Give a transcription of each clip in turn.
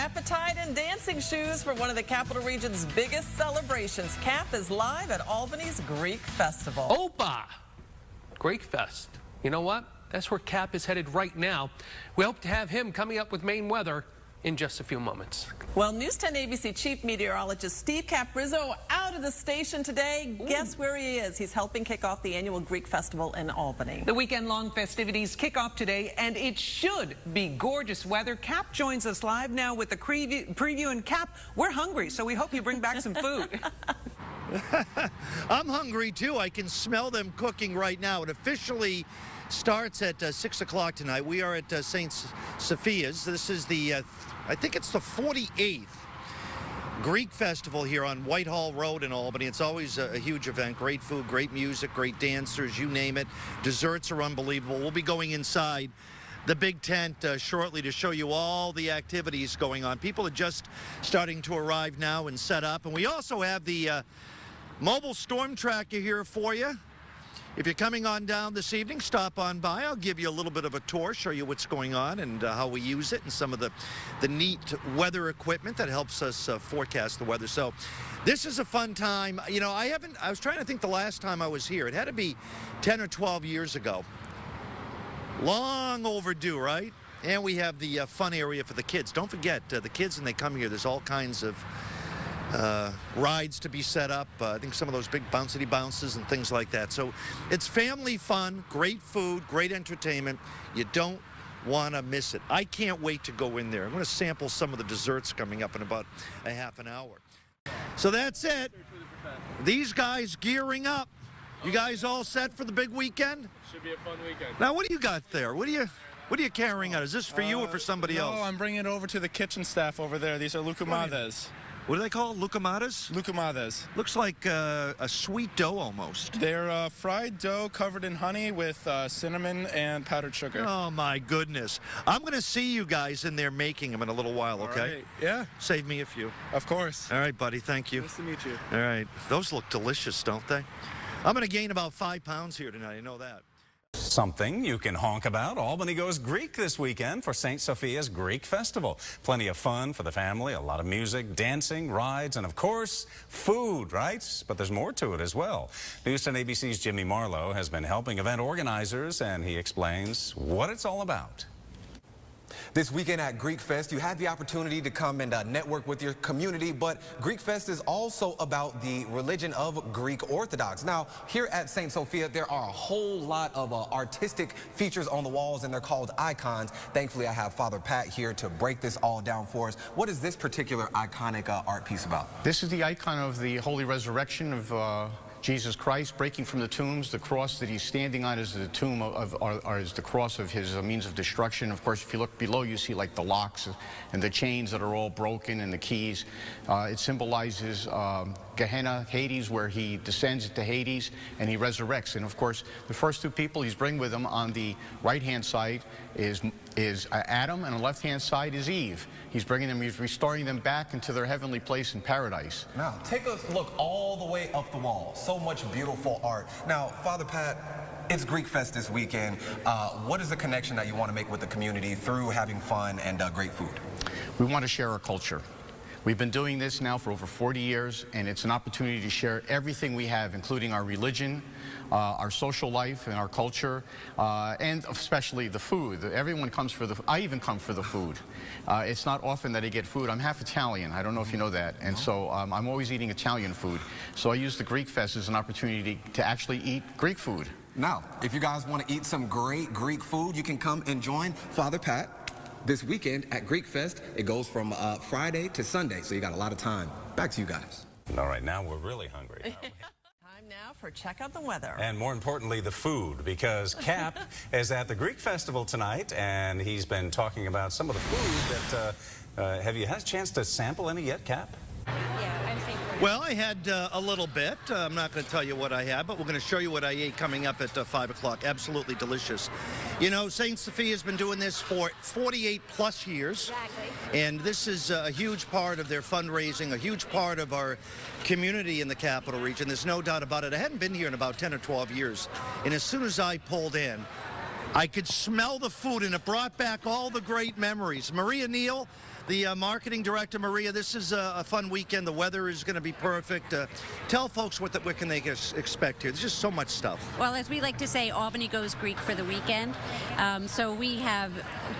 appetite and dancing shoes for one of the Capital Region's biggest celebrations. CAP is live at Albany's Greek Festival. Opa! Greek Fest. You know what? That's where CAP is headed right now. We hope to have him coming up with Maine weather in just a few moments. Well, News 10 ABC Chief Meteorologist Steve Caporizzo out of the station today. Guess where he is? He's helping kick off the annual Greek Festival in Albany. The weekend-long festivities kick off today, and it should be gorgeous weather. Cap joins us live now with the preview. And Cap, we're hungry, so we hope you bring back some food. I'm hungry, too. I can smell them cooking right now. It officially starts at 6 o'clock tonight. We are at St. Sophia's. This is the, I think it's the 48th Greek Festival here on Whitehall Road in Albany. It's always a huge event. Great food, great music, great dancers, you name it. Desserts are unbelievable. We'll be going inside the big tent shortly to show you all the activities going on. People are just starting to arrive now and set up. And we also have the mobile storm tracker here for you. If you're coming on down this evening, stop on by. I'll give you a little bit of a tour, show you what's going on and how we use it and some of the neat weather equipment that helps us forecast the weather. So this is a fun time. You know, I was trying to think the last time I was here. It had to be 10 or 12 years ago. Long overdue, right? And we have the fun area for the kids. Don't forget, the kids, when they come here, there's all kinds of rides to be set up. I think some of those big bouncy bounces and things like that. So it's family fun, great food, great entertainment. You don't want to miss it. I can't wait to go in there. I'm going to sample some of the desserts coming up in about a half an hour. So that's it. These guys gearing up. You guys all set for the big weekend? Should be a fun weekend. Now, what do you got there? What are you carrying out? Is this for you or for somebody else? No, I'm bringing it over to the kitchen staff over there. These are lucamadas. What do they call lucamadas? Lucamadas. Looks like a sweet dough almost. They're fried dough covered in honey with cinnamon and powdered sugar. Oh, my goodness. I'm going to see you guys in there making them in a little while, okay? All right. Yeah. Save me a few. Of course. All right, buddy. Thank you. Nice to meet you. All right. Those look delicious, don't they? I'm going to gain about 5 pounds here tonight. I know that. Something you can honk about. Albany goes Greek this weekend for St. Sophia's Greek Festival. Plenty of fun for the family, a lot of music, dancing, rides, and of course, food, right? But there's more to it as well. News 10 ABC's Jimmy Marlow has been helping event organizers, and he explains what it's all about. This weekend at Greek Fest, you had the opportunity to come and network with your community, but Greek Fest is also about the religion of Greek Orthodox. Now, here at St. Sophia, there are a whole lot of artistic features on the walls, and they're called icons. Thankfully, I have Father Pat here to break this all down for us. What is this particular iconic art piece about? This is the icon of the Holy Resurrection of Jesus Christ breaking from the tombs. The cross that he's standing on is the tomb is the cross of his means of destruction. Of course, if you look below, you see like the locks and the chains that are all broken and the keys. It symbolizes Gehenna, Hades, where he descends into Hades and he resurrects. And of course, the first two people he's bringing with him on the right-hand side is Adam, and on the left-hand side is Eve. He's bringing them, he's restoring them back into their heavenly place in paradise. Now, take a look all the way up the wall. So much beautiful art. Now, Father Pat, it's Greek Fest this weekend. What is the connection that you want to make with the community through having fun and great food? We want to share our culture. We've been doing this now for over 40 years, and it's an opportunity to share everything we have, including our religion, our social life, and our culture, and especially the food. Everyone comes for I even come for the food. It's not often that I get food. I'm half Italian. I don't know if you know that. And so I'm always eating Italian food. So I use the Greek Fest as an opportunity to actually eat Greek food. Now, if you guys want to eat some great Greek food, you can come and join Father Pat this weekend at Greek Fest. It goes from Friday to Sunday, so you got a lot of time. Back to you guys. All right, now we're really hungry. Time now for Check Out the Weather. And more importantly, the food, because Cap is at the Greek Festival tonight, and he's been talking about some of the food that, have you had a chance to sample any yet, Cap? Well, I had a little bit. I'm not going to tell you what I had, but we're going to show you what I ate coming up at 5 o'clock. Absolutely delicious. You know, St. Sophia's been doing this for 48-plus years. Exactly. And this is a huge part of their fundraising, a huge part of our community in the Capital Region. There's no doubt about it. I hadn't been here in about 10 or 12 years. And as soon as I pulled in, I could smell the food, and it brought back all the great memories. Maria Neal, The marketing director, Maria, this is a fun weekend. The weather is going to be perfect. Tell folks what can they expect here. There's just so much stuff. Well, as we like to say, Albany goes Greek for the weekend. So we have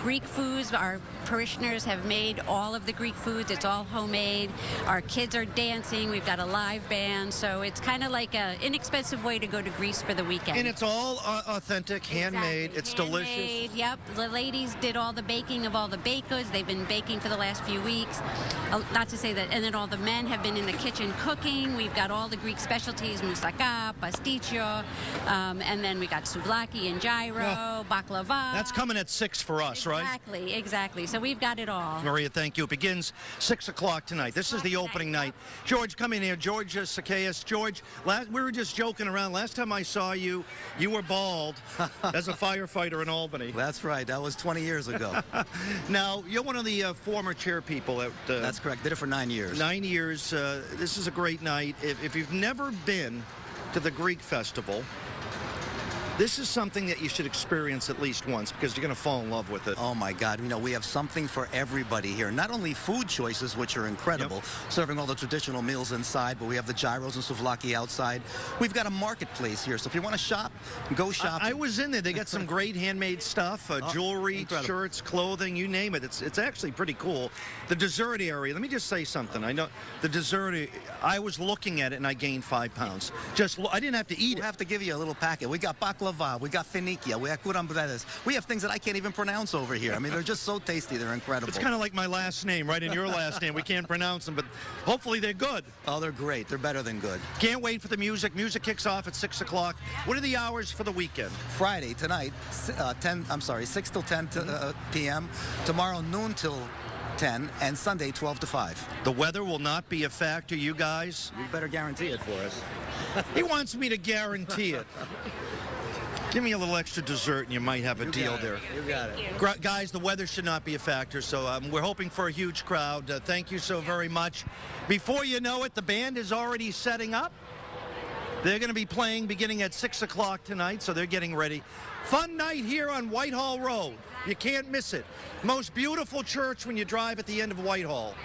Greek foods. Our parishioners have made all of the Greek foods. It's all homemade. Our kids are dancing. We've got a live band. So it's kind of like an inexpensive way to go to Greece for the weekend. And it's all authentic, handmade. Exactly. It's handmade, delicious. Yep. The ladies did all the baking of all the baked goods. They've been baking for the last few weeks. Not to say that. And then all the men have been in the kitchen cooking. We've got all the Greek specialties, moussaka, pasticcio, and then we got souvlaki and gyro, baklava. That's coming at 6 for us, right? Exactly. So we've got it all. Maria, thank you. It begins 6 o'clock tonight. This is the opening night. George, come in here. George Zacchaeus. George, we were just joking around. Last time I saw you, you were bald as a firefighter in Albany. That's right. That was 20 years ago. Now, you're one of the former chair people at... That's correct. Did it for 9 years. 9 years. This is a great night. If you've never been to the Greek Festival, this is something that you should experience at least once because you're going to fall in love with it. Oh, my God. You know, we have something for everybody here. Not only food choices, which are incredible, serving all the traditional meals inside, but we have the gyros and souvlaki outside. We've got a marketplace here, so if you want to shop, go shop. I was in there. They got some great handmade stuff, jewelry, incredible. Shirts, clothing, you name it. It's actually pretty cool. The dessert area, let me just say something. I know the dessert, I was looking at it and I gained 5 pounds. I didn't have to eat it. We have to give you a little packet. We got baklava, we got finikia, we got curambredes. We have things that I can't even pronounce over here. I mean, they're just so tasty. They're incredible. It's kind of like my last name, right? In your last name. We can't pronounce them, but hopefully they're good. Oh, they're great. They're better than good. Can't wait for the music. Music kicks off at 6 o'clock. What are the hours for the weekend? Friday, tonight, 6 till 10 p.m. Tomorrow, noon till 10, and Sunday, 12 to 5. The weather will not be a factor, you guys? You better guarantee it for us. He wants me to guarantee it. Give me a little extra dessert and you might have a deal there. You got it. Guys, the weather should not be a factor, so we're hoping for a huge crowd. Thank you so very much. Before you know it, the band is already setting up. They're going to be playing beginning at 6 o'clock tonight, so they're getting ready. Fun night here on Whitehall Road. You can't miss it. Most beautiful church when you drive at the end of Whitehall.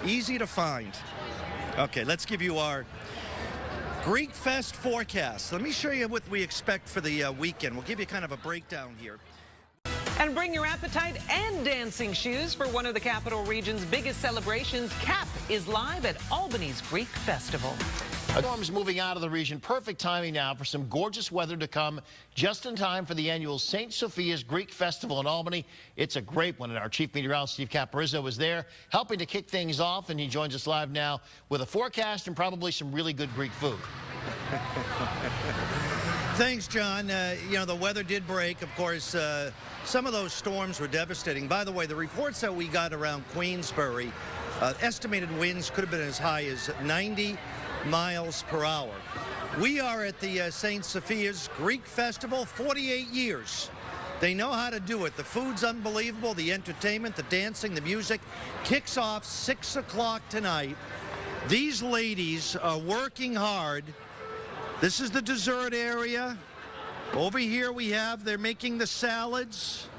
Easy to find. Okay, let's give you our Greek Fest forecast. Let me show you what we expect for the weekend. We'll give you kind of a breakdown here. And bring your appetite and dancing shoes for one of the capital region's biggest celebrations. CAP is live at Albany's Greek Festival. Storms moving out of the region. Perfect timing now for some gorgeous weather to come just in time for the annual St. Sophia's Greek Festival in Albany. It's a great one, and our chief meteorologist, Steve Caporizzo, is there helping to kick things off, and he joins us live now with a forecast and probably some really good Greek food. Thanks, John. You know, the weather did break. Of course, some of those storms were devastating. By the way, the reports that we got around Queensbury, estimated winds could have been as high as 90 miles per hour. We are at the St. Sophia's Greek Festival, 48 years. They know how to do it. The food's unbelievable, the entertainment, the dancing, the music. Kicks off 6 o'clock tonight. These ladies are working hard. This is the dessert area. Over here they're making the salads.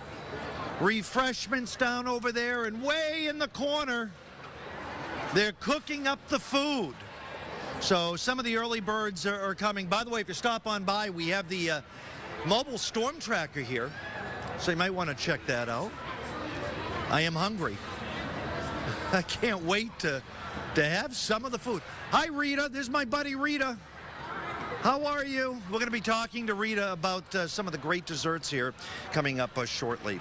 Refreshments down over there, and way in the corner, they're cooking up the food. So some of the early birds are coming. By the way, if you stop on by, we have the mobile storm tracker here. So you might want to check that out. I am hungry. I can't wait to have some of the food. Hi, Rita. This is my buddy, Rita. How are you? We're going to be talking to Rita about some of the great desserts here coming up shortly.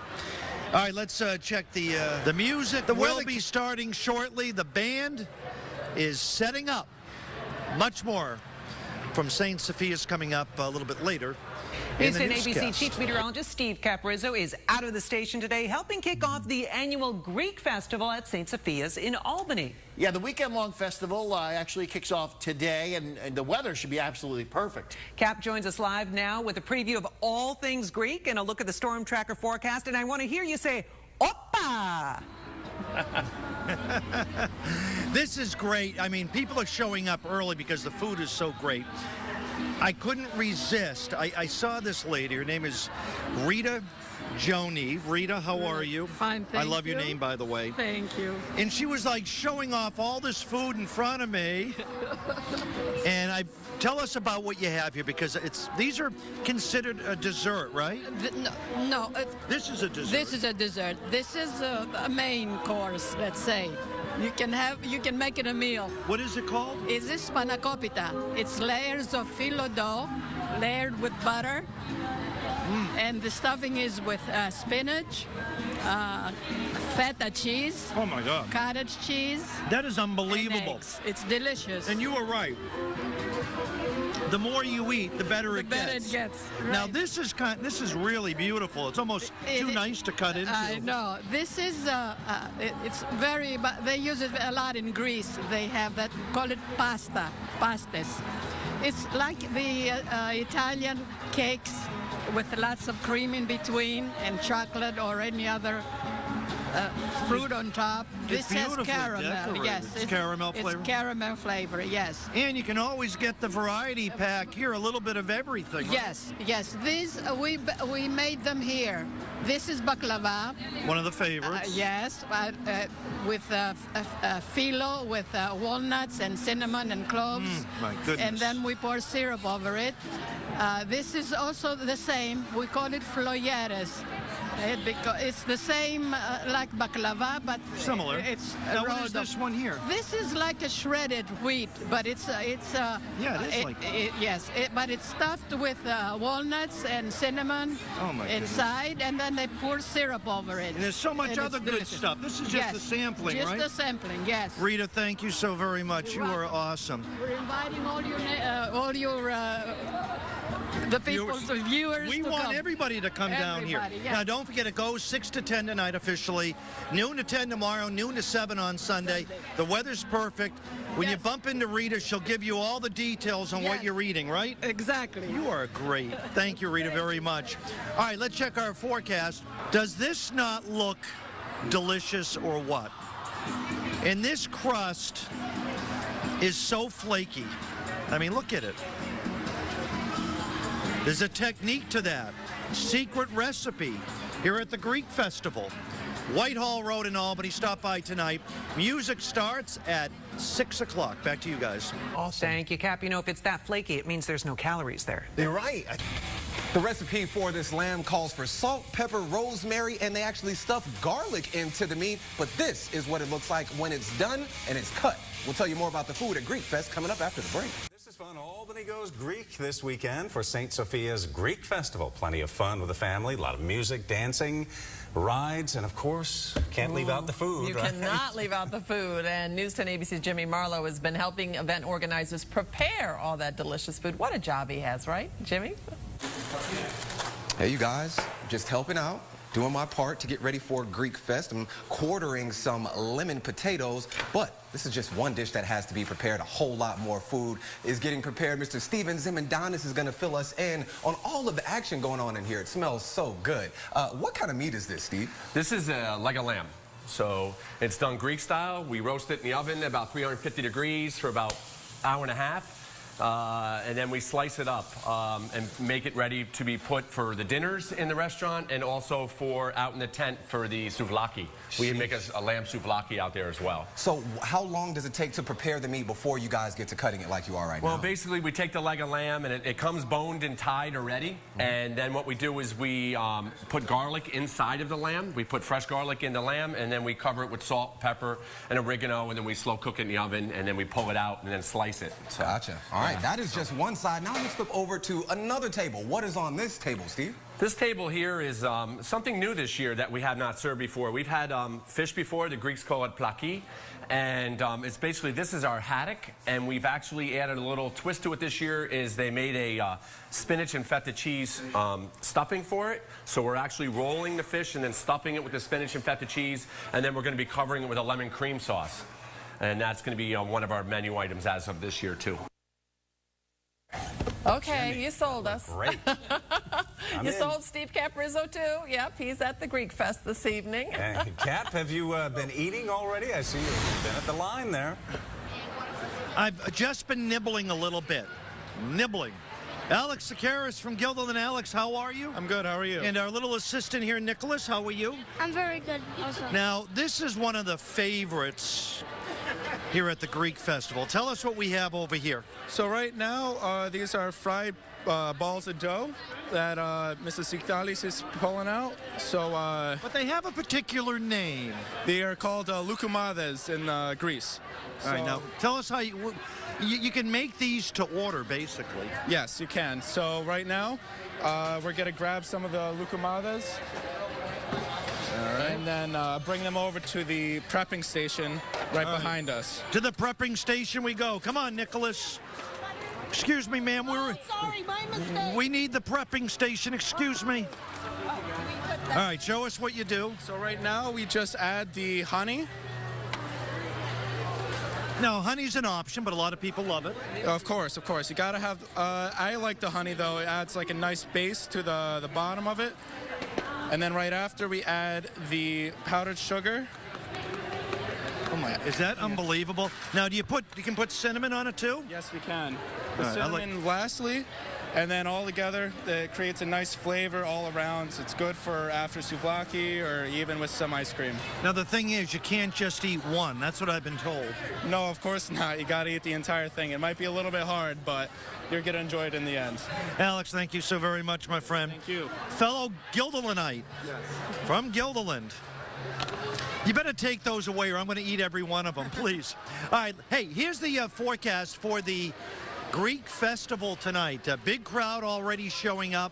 All right, let's check the music. The will be starting shortly. The band is setting up. Much more from St. Sophia's coming up a little bit later. Houston ABC Chief Meteorologist Steve Caporizzo is out of the station today, helping kick off the annual Greek Festival at St. Sophia's in Albany. Yeah, the weekend-long festival actually kicks off today, and the weather should be absolutely perfect. Cap joins us live now with a preview of all things Greek and a look at the storm tracker forecast. And I want to hear you say, Oppa! This is great. I mean, people are showing up early because the food is so great. I couldn't resist. I saw this lady. Her name is Rita Joni. Rita, how are you? Fine, thank you. I love your name, by the way. Thank you. And she was like showing off all this food in front of me. And tell us about what you have here, because these are considered a dessert, right? No, This is a dessert. this is a dessert. This is a main course, let's say. You can make it a meal. What is it called? Is this spanakopita? It's layers of phyllo dough, layered with butter. And the stuffing is with spinach, feta cheese. Oh my God. Cottage cheese. That is And unbelievable. eggs. It's delicious. And you were right. The more you eat, the better it better gets. it gets. Now right. this is really beautiful. It's almost too nice to cut into. I know. This is it's very. But they use it a lot in Greece. They have that. Call it pastes. It's like the Italian cakes with lots of cream in between and chocolate or any other fruit on top. It's This has beautifully caramel. decorated. Yes, It's caramel flavor? It's caramel flavor. Yes. And you can always get the variety pack here, a little bit of everything. Right? Yes, yes. These we made them here. This is baklava. One of the favorites. Yes, with phyllo, with walnuts and cinnamon and cloves. My goodness. And then we pour syrup over it. This is also the same. We call it flolleres. Because it's the same like baklava, but Similar. It's Now, what rolled is this up. one here? This is like a shredded wheat, but it's Yeah, it is like that. yes, but it's stuffed with walnuts and cinnamon Oh, my goodness. inside, and then they pour syrup over it. And there's so much And other it's good delicious. stuff. This is just Yes, a sampling, just right? a sampling, yes. Rita, thank you so very much. You're You are welcome. awesome. We're inviting all your the people, the viewers. We to want come. everybody to come down here. Everybody, yes. Now, don't forget, it goes 6 to 10 tonight officially, noon to 10 tomorrow, noon to 7 on Sunday. The weather's perfect. When you Yes. bump into Rita, she'll give you all the details on what Yes. you're eating, right? Exactly. You are great. Thank you, Rita, very much. All right, let's check our forecast. Does this not look delicious or what? And this crust is so flaky. I mean, look at it. There's a technique to that. Secret recipe here at the Greek Festival. Whitehall Road in Albany. Stop by tonight. Music starts at 6 o'clock. Back to you guys. Awesome. Thank you, Cap. You know, if it's that flaky, it means there's no calories there. You're right. The recipe for this lamb calls for salt, pepper, rosemary, and they actually stuff garlic into the meat. But this is what it looks like when it's done and it's cut. We'll tell you more about the food at Greek Fest coming up after the break. This is fun. Albany goes Greek this weekend for St. Sophia's Greek Festival. Plenty of fun with the family, a lot of music, dancing, rides, and of course, can't leave out the food. You right? cannot leave out the food. And News 10 ABC's Jimmy Marlow has been helping event organizers prepare all that delicious food. What a job he has, right, Jimmy? Hey, you guys, just helping out, doing my part to get ready for Greek Fest. I'm quartering some lemon potatoes, but this is just one dish that has to be prepared. A whole lot more food is getting prepared. Mr. Steven Zimendanis is going to fill us in on all of the action going on in here. It smells so good. What kind of meat is this, Steve? This is a leg of lamb. So it's done Greek style. We roast it in the oven at about 350 degrees for about an hour and a half. And then we slice it up and make it ready to be put for the dinners in the restaurant and also for out in the tent for the souvlaki. We make a lamb souvlaki out there as well. So how long does it take to prepare the meat before you guys get to cutting it like you are right now? Well, basically, we take the leg of lamb, and it comes boned and tied already. And then what we do is we put garlic inside of the lamb. We put fresh garlic in the lamb, and then we cover it with salt, pepper, and oregano, and then we slow cook it in the oven, and then we pull it out and then slice it. So, Gotcha. All right, that is just one side. Now let's flip over to another table. What is on this table, Steve? This table here is something new this year that we have not served before. We've had fish before. The Greeks call it plaki. And it's basically, this is our haddock, and we've actually added a little twist to it this year is they made a spinach and feta cheese stuffing for it. So we're actually rolling the fish and then stuffing it with the spinach and feta cheese, and then we're going to be covering it with a lemon cream sauce. And that's going to be one of our menu items as of this year, too. Okay, Jimmy, you sold us. Great. You sold Steve Caporizzo, too. Yep, he's at the Greek Fest this evening. Hey, Cap, have you been eating already? I see you've been at the line there. I've just been nibbling a little bit. Nibbling. Alex Sakaris from Guilderland. Alex, how are you? I'm good. How are you? And our little assistant here, Nicholas, how are you? I'm very good also. Now, this is one of the favorites here at the Greek Festival. Tell us what we have over here. So right now, these are fried balls of dough that Mrs. Siktalis is pulling out. So, But they have a particular name. they are called loukoumades in Greece. All right, now, tell us how you can make these to order, basically. Yes, you can. So right now, we're going to grab some of the loukoumades. And then bring them over to the prepping station right behind us. To the prepping station we go. Come on, Nicholas. Excuse me, ma'am. Sorry, my mistake. We need the prepping station. Excuse me. All right, show us what you do. So right now, we just add the honey. No, honey's an option, but a lot of people love it. Of course, of course. You got to have, I like the honey, though. It adds like a nice base to the bottom of it. And then right after, we add the powdered sugar. Oh my, is that unbelievable? Now, you can put cinnamon on it too? Yes, we can. The All right, cinnamon lastly, and then all together, it creates a nice flavor all around. It's good for after souvlaki or even with some ice cream. Now, the thing is, you can't just eat one. That's what I've been told. No, of course not. You got to eat the entire thing. It might be a little bit hard, but you're going to enjoy it in the end. Alex, thank you so very much, my friend. Thank you. Fellow Guilderlandite from Guilderland. You better take those away or I'm going to eat every one of them, please. All right, hey, here's the forecast for the Greek Festival tonight. A big crowd already showing up.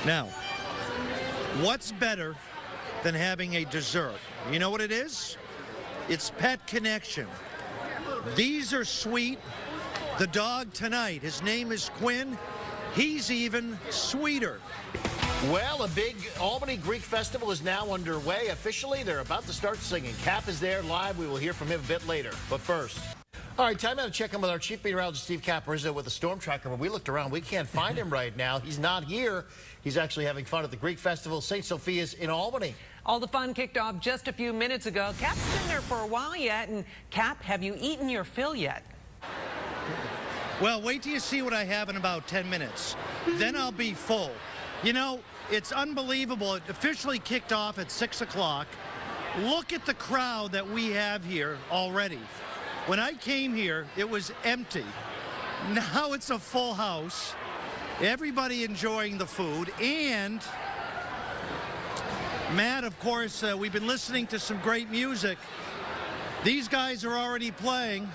Now, what's better than having a dessert? You know what it is? It's Pet Connection. These are sweet. The dog tonight, his name is Quinn. He's even sweeter. Well, a big Albany Greek Festival is now underway. Officially, they're about to start singing. Cap is there live. We will hear from him a bit later. But first, all right, time out to check in with our chief meteorologist, Steve Caporizzo, with the storm tracker. When we looked around, we can't find him right now. He's not here. He's actually having fun at the Greek Festival, St. Sophia's in Albany. All the fun kicked off just a few minutes ago. Cap's been there for a while yet. And Cap, have you eaten your fill yet? Well, wait till you see what I have in about 10 minutes. Then I'll be full. You know, it's unbelievable. It officially kicked off at 6 o'clock. Look at the crowd that we have here already. When I came here, it was empty. Now it's a full house. Everybody enjoying the food. And, Matt, of course, we've been listening to some great music. These guys are already playing.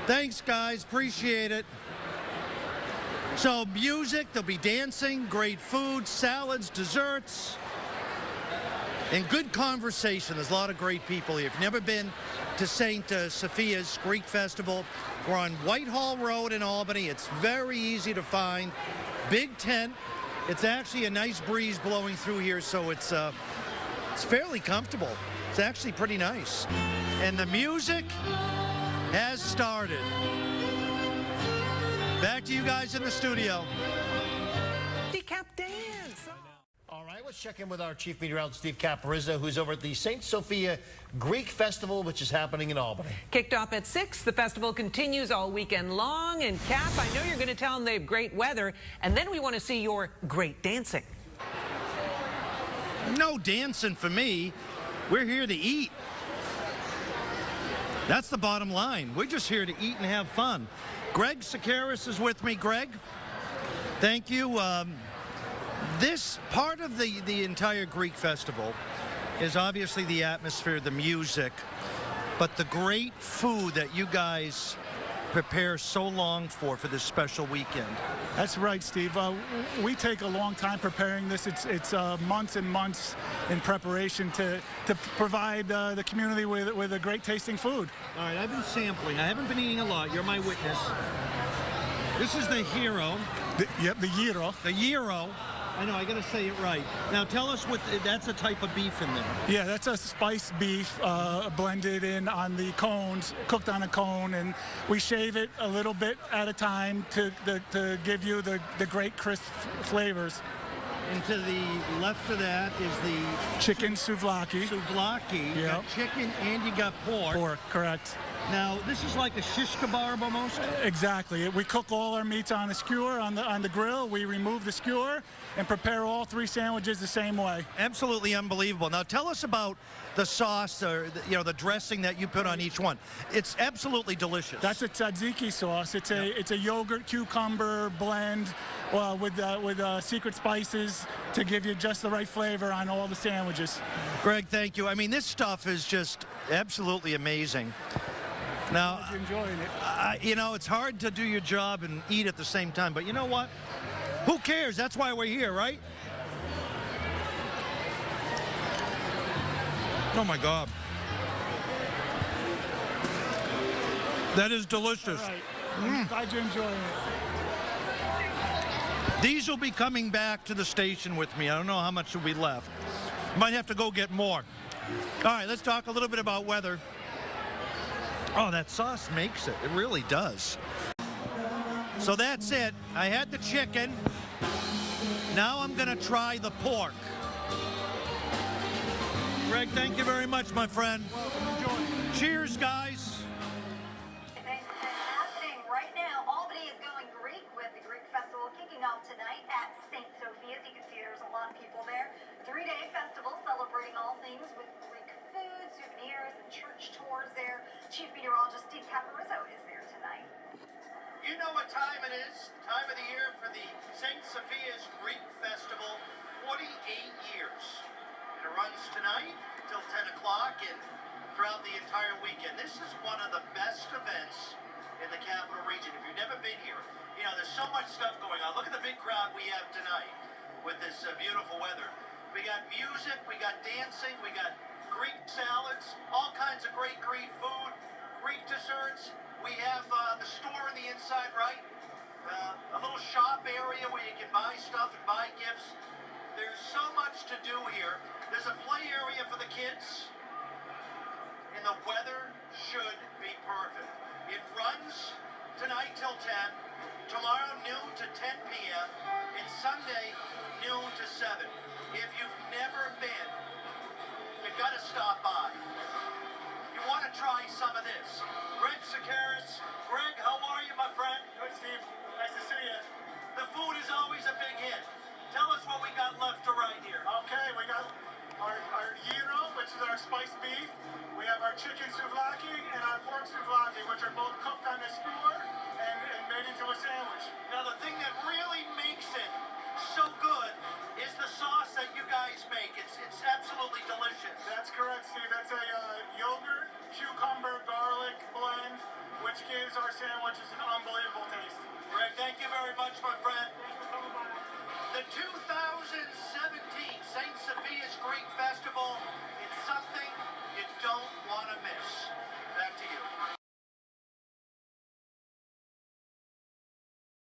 Thanks, guys. Appreciate it. So music, there'll be dancing, great food, salads, desserts, and good conversation. There's a lot of great people here. If you've never been to St. Sophia's Greek Festival, we're on Whitehall Road in Albany. It's very easy to find. Big tent. It's actually a nice breeze blowing through here, so it's fairly comfortable. It's actually pretty nice. And the music has started. Back to you guys in the studio. Cap dance. All right, let's check in with our chief meteorologist, Steve Caporizzo, who's over at the St. Sophia Greek Festival, which is happening in Albany. Kicked off at 6, the festival continues all weekend long. And Cap, I know you're going to tell them they have great weather, and then we want to see your great dancing. No dancing for me. We're here to eat. That's the bottom line. We're just here to eat and have fun. Greg Sakaris is with me. Greg, thank you. This part of the entire Greek Festival is obviously the atmosphere, the music, but the great food that you guys prepare so long for this special weekend. That's right, Steve. We take a long time preparing this. It's months and months in preparation to provide the community with a great tasting food. All right, I've been sampling. I haven't been eating a lot. You're my witness. This is the hero. The gyro. The gyro. I know, I got to say it right. Now tell us that's a type of beef in there. Yeah, that's a spiced beef blended in on the cones, cooked on a cone, and we shave it a little bit at a time to give you the great crisp flavors. And to the left of that is the chicken souvlaki. Souvlaki. You got chicken and you got pork. Pork, correct. Now, this is like a shish kebab almost? Exactly. We cook all our meats on a skewer on the grill. We remove the skewer and prepare all 3 sandwiches the same way. Absolutely unbelievable. Now, tell us about the sauce, or the dressing that you put on each one. It's absolutely delicious. That's a tzatziki sauce. It's a yogurt cucumber blend with secret spices to give you just the right flavor on all the sandwiches. Greg, thank you. I mean, this stuff is just absolutely amazing. Now, enjoying it. It's hard to do your job and eat at the same time, but you know what? Who cares? That's why we're here, right? Oh my God. That is delicious. All right. I'm glad you're enjoying it. These will be coming back to the station with me. I don't know how much will be left. Might have to go get more. All right, let's talk a little bit about weather. Oh, that sauce makes it. It really does. So that's it. I had the chicken. Now I'm going to try the pork. Greg, thank you very much, my friend. Cheers, guys. Events happening right now. Albany is going Greek with the Greek Festival kicking off tonight at St. Sophia's. You can see there's a lot of people there. 3-day festival celebrating all things with Greek food, souvenirs, and church tours there. Chief Meteorologist Steve Caporizzo is there tonight. You know what time it is? Time of the year for the St. Sophia's Greek Festival. 48 years. It runs tonight till 10 o'clock and throughout the entire weekend. This is one of the best events in the capital region. If you've never been here, there's so much stuff going on. Look at the big crowd we have tonight with this beautiful weather. We got music, we got dancing, we got Greek salads, all kinds of great Greek food, Greek desserts. We have the store on the inside, right? A little shop area where you can buy stuff and buy gifts. There's so much to do here. There's a play area for the kids. And the weather should be perfect. It runs tonight till 10, tomorrow noon to 10 p.m., and Sunday noon to 7. If you've never been, you've got to stop by. You want to try some of this. Greg Sakaris. Greg, how are you, my friend? Good, Steve. Nice to see you. The food is always a big hit. Tell us what we got left to right here. Okay, we got our gyro, which is our spiced beef. We have our chicken souvlaki and our pork souvlaki, which are both cooked on the skewer and made into a sandwich. Now, the thing that really makes it so good is the sauce that you guys make. It's absolutely delicious. That's correct, Steve. That's a yogurt, cucumber, garlic blend, which gives our sandwiches an unbelievable taste. Greg, thank you very much, my friend. Thanks for coming by. The 2017 St. Sophia's Greek Festival